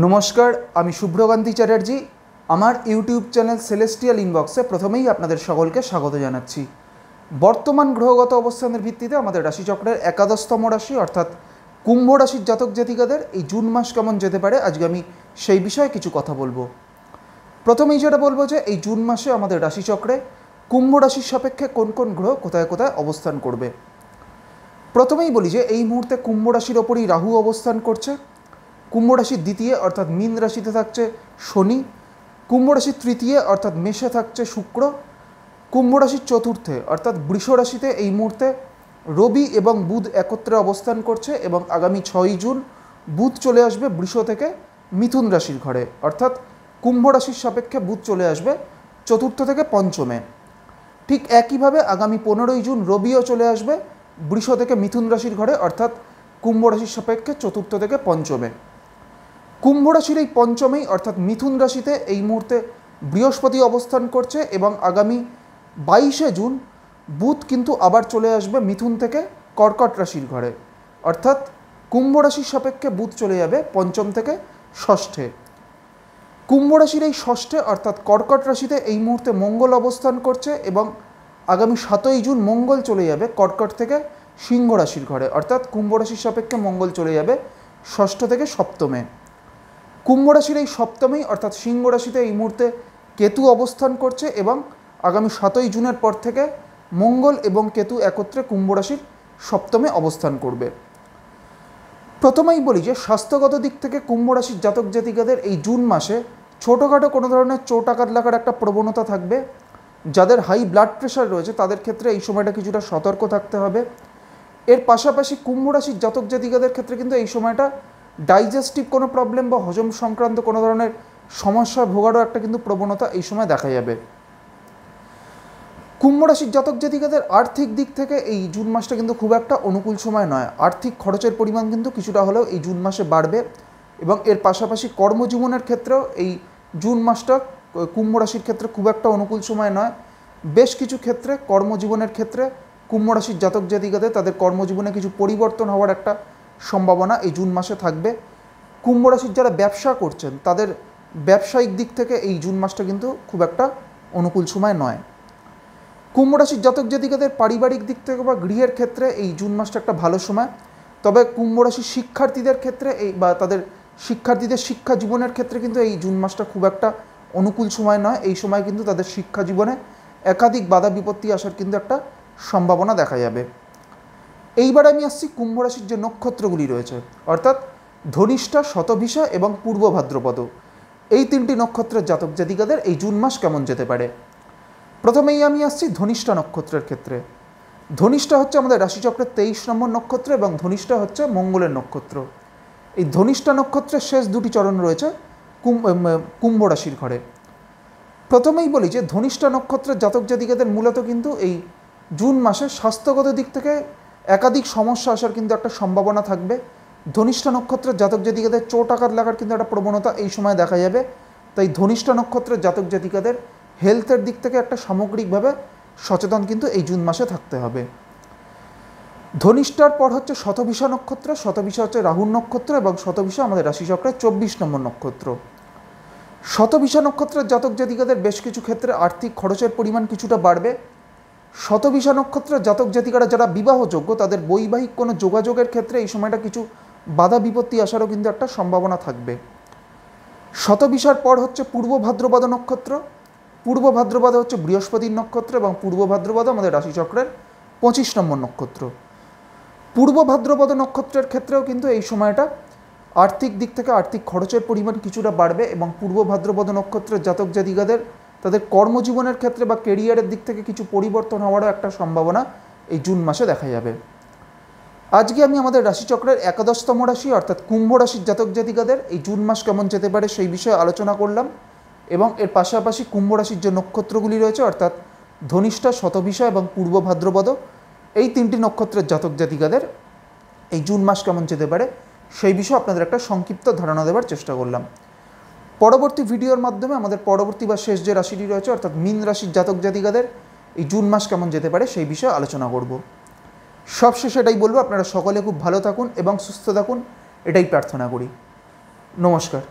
নমস্কার, আমি শুভ্রকান্তি চ্যাটার্জি। আমার ইউটিউব চ্যানেল সেলেস্টিয়াল ইনবক্সে প্রথমেই আপনাদের সকলকে স্বাগত জানাচ্ছি। বর্তমান গ্রহগত অবস্থানের ভিত্তিতে আমাদের রাশিচক্রের একাদশতম রাশি অর্থাৎ কুম্ভ রাশির জাতক জাতিকাদের এই জুন মাস কেমন যেতে পারে, আজকে আমি সেই বিষয়ে কিছু কথা বলবো। প্রথমেই যেটা বলবো যে এই জুন মাসে আমাদের রাশিচক্রে কুম্ভ রাশির সাপেক্ষে কোন কোন গ্রহ কোথায় কোথায় অবস্থান করবে। প্রথমেই বলি যে এই মুহূর্তে কুম্ভ রাশির ওপরই রাহু অবস্থান করছে। কুম্ভ রাশির দ্বিতীয় অর্থাৎ মীন রাশিতে থাকছে শনি। কুম্ভ রাশির তৃতীয় অর্থাৎ মেষে থাকছে শুক্র। কুম্ভ রাশির চতুর্থে অর্থাৎ বৃষ রাশিতে এই মুহূর্তে রবি এবং বুধ একত্রে অবস্থান করছে এবং আগামী 6 জুন বুধ চলে আসবে বৃষ থেকে মিথুন রাশির ঘরে, অর্থাৎ কুম্ভ রাশির সাপেক্ষে বুধ চলে আসবে চতুর্থ থেকে পঞ্চমে। ঠিক একইভাবে আগামী 15 জুন রবিও চলে আসবে বৃষ থেকে মিথুন রাশির ঘরে, অর্থাৎ কুম্ভ রাশির সাপেক্ষে চতুর্থ থেকে পঞ্চমে। কুম্ভ রাশির এই পঞ্চমেই অর্থাৎ মিথুন রাশিতে এই মুহূর্তে বৃহস্পতি অবস্থান করছে এবং আগামী 22 জুন বুধ কিন্তু আবার চলে আসবে মিথুন থেকে কর্কট রাশির ঘরে, অর্থাৎ কুম্ভ রাশির সাপেক্ষে বুধ চলে যাবে পঞ্চম থেকে ষষ্ঠে। কুম্ভ রাশির এই ষষ্ঠে অর্থাৎ কর্কট রাশিতে এই মুহূর্তে মঙ্গল অবস্থান করছে এবং আগামী 7 জুন মঙ্গল চলে যাবে কর্কট থেকে সিংহ রাশির ঘরে, অর্থাৎ কুম্ভ রাশির সাপেক্ষে মঙ্গল চলে যাবে ষষ্ঠ থেকে সপ্তমে। কুম্ভ রাশির এই সপ্তমেই অর্থাৎ সিংহ রাশিতে এই মুহূর্তে কেতু অবস্থান করছে এবং আগামী 7 জুনের পর থেকে মঙ্গল এবং কেতু একত্রে কুম্ভ রাশির সপ্তমে অবস্থান করবে। প্রথমেই বলি যে স্বাস্থ্যগত দিক থেকে কুম্ভ রাশির জাতক জাতিকাদের এই জুন মাসে ছোটোখাটো কোনো ধরনের চোট আঘাত লাগার একটা প্রবণতা থাকবে। যাদের হাই ব্লাড প্রেশার রয়েছে তাদের ক্ষেত্রে এই সময়টা কিছুটা সতর্ক থাকতে হবে। এর পাশাপাশি কুম্ভ রাশির জাতক জাতিকাদের ক্ষেত্রে কিন্তু এই সময়টা ডাইজেস্টিভ কোনো প্রবলেম বা হজম সংক্রান্ত কোনো ধরনের সমস্যা ভোগারও একটা কিন্তু প্রবণতা এই সময় দেখা যাবে। কুম্ভ রাশির জাতক জাতিকাদের আর্থিক দিক থেকে এই জুন মাসটা কিন্তু খুব একটা অনুকূল সময় নয়। আর্থিক খরচের পরিমাণ কিন্তু কিছুটা হলেও এই জুন মাসে বাড়বে এবং এর পাশাপাশি কর্মজীবনের ক্ষেত্রেও এই জুন মাসটা কুম্ভ রাশির ক্ষেত্রে খুব একটা অনুকূল সময় নয়। বেশ কিছু ক্ষেত্রে কর্মজীবনের ক্ষেত্রে কুম্ভ রাশির জাতক জাতিকাদের তাদের কর্মজীবনে কিছু পরিবর্তন হওয়ার একটা সম্ভাবনা এই জুন মাসে থাকবে। কুম্ভ রাশির যারা ব্যবসা করছেন তাদের ব্যবসায়িক দিক থেকে এই জুন মাসটা কিন্তু খুব একটা অনুকূল সময় নয়। কুম্ভ রাশির জাতক জাতিকাদের পারিবারিক দিক থেকে বা গৃহের ক্ষেত্রে এই জুন মাসটা একটা ভালো সময়। তবে কুম্ভ রাশির শিক্ষার্থীদের ক্ষেত্রে এই বা তাদের শিক্ষার্থীদের শিক্ষা জীবনের ক্ষেত্রে কিন্তু এই জুন মাসটা খুব একটা অনুকূল সময় নয়। এই সময় কিন্তু তাদের শিক্ষা জীবনে একাধিক বাধা বিপত্তি আসার কিন্তু একটা সম্ভাবনা দেখা যাবে। এইবার আমি আসছি কুম্ভ রাশির যে নক্ষত্রগুলি রয়েছে অর্থাৎ ধনিষ্ঠা, শতভিষা এবং পূর্ব ভাদ্রপদ, এই 3টি নক্ষত্রের জাতক জাতিকাদের এই জুন মাস কেমন যেতে পারে। প্রথমেই আমি আসছি ধনিষ্ঠা নক্ষত্রের ক্ষেত্রে। ধনিষ্ঠা হচ্ছে আমাদের রাশিচক্রের 23 নম্বর নক্ষত্র এবং ধনিষ্ঠা হচ্ছে মঙ্গলের নক্ষত্র। এই ধনিষ্ঠা নক্ষত্রের শেষ 2টি চরণ রয়েছে কুম্ভ রাশির ঘরে। প্রথমেই বলি যে ধনিষ্ঠা নক্ষত্রের জাতক জাতিকাদের মূলত কিন্তু এই জুন মাসে স্বাস্থ্যগত দিক থেকে একাধিক সমস্যা আসার কিন্তু একটা সম্ভাবনা থাকবে। ধনিষ্ঠা নক্ষত্রের জাতক জাতিকাদের চোট আঘাত লাগার কিন্তু একটা প্রবণতা এই সময় দেখা যাবে। তাই ধনিষ্ঠা নক্ষত্রের জাতক জাতিকাদের হেলথের দিক থেকে একটা সামগ্রিকভাবে সচেতন কিন্তু এই জুন মাসে থাকতে হবে। ধনিষ্ঠার পর হচ্ছে শতভিষা নক্ষত্র। শতভিষা হচ্ছে রাহুর নক্ষত্র এবং শতভিষা আমাদের রাশিচক্রের 24 নম্বর নক্ষত্র। শতভিষা নক্ষত্রের জাতক জাতিকাদের বেশ কিছু ক্ষেত্রে আর্থিক খরচের পরিমাণ কিছুটা বাড়বে। শতভিষা নক্ষত্রের জাতক জাতিকারা যারা বিবাহযোগ্য তাদের বৈবাহিক কোনো যোগাযোগের ক্ষেত্রে এই সময়টা কিছু বাধা বিপত্তি আসারও কিন্তু একটা সম্ভাবনা থাকবে। শতভিষার পর হচ্ছে পূর্ব ভাদ্রপদ নক্ষত্র। পূর্ব ভাদ্রপদ হচ্ছে বৃহস্পতির নক্ষত্র এবং পূর্ব ভাদ্রপদ আমাদের রাশিচক্রের 25 নম্বর নক্ষত্র। পূর্ব ভাদ্রপদ নক্ষত্রের ক্ষেত্রেও কিন্তু এই সময়টা আর্থিক দিক থেকে আর্থিক খরচের পরিমাণ কিছুটা বাড়বে এবং পূর্ব ভাদ্রপদ নক্ষত্রের জাতক জাতিকাদের তাদের কর্মজীবনের ক্ষেত্রে বা কেরিয়ারের দিক থেকে কিছু পরিবর্তন হওয়ারও একটা সম্ভাবনা এই জুন মাসে দেখা যাবে। আজকে আমি আমাদের রাশিচক্রের একাদশতম রাশি অর্থাৎ কুম্ভ রাশির জাতক জাতিকাদের এই জুন মাস কেমন যেতে পারে সেই বিষয়ে আলোচনা করলাম এবং এর পাশাপাশি কুম্ভ রাশির যে নক্ষত্রগুলি রয়েছে অর্থাৎ ধনিষ্ঠা, শতভিষা এবং পূর্ব ভাদ্রপদ, এই 3টি নক্ষত্রের জাতক জাতিকাদের এই জুন মাস কেমন যেতে পারে সেই বিষয়ে আপনাদের একটা সংক্ষিপ্ত ধারণা দেওয়ার চেষ্টা করলাম। পরবর্তী ভিডিওর মাধ্যমে আমাদের পরবর্তী বা শেষ যে রাশিটি রয়েছে অর্থাৎ মীন রাশির জাতক জাতিকাদের এই জুন মাস কেমন যেতে পারে সেই বিষয়ে আলোচনা করব। সবশেষে এটাই বলবো, আপনারা সকলে খুব ভালো থাকুন এবং সুস্থ থাকুন, এটাই প্রার্থনা করি। নমস্কার।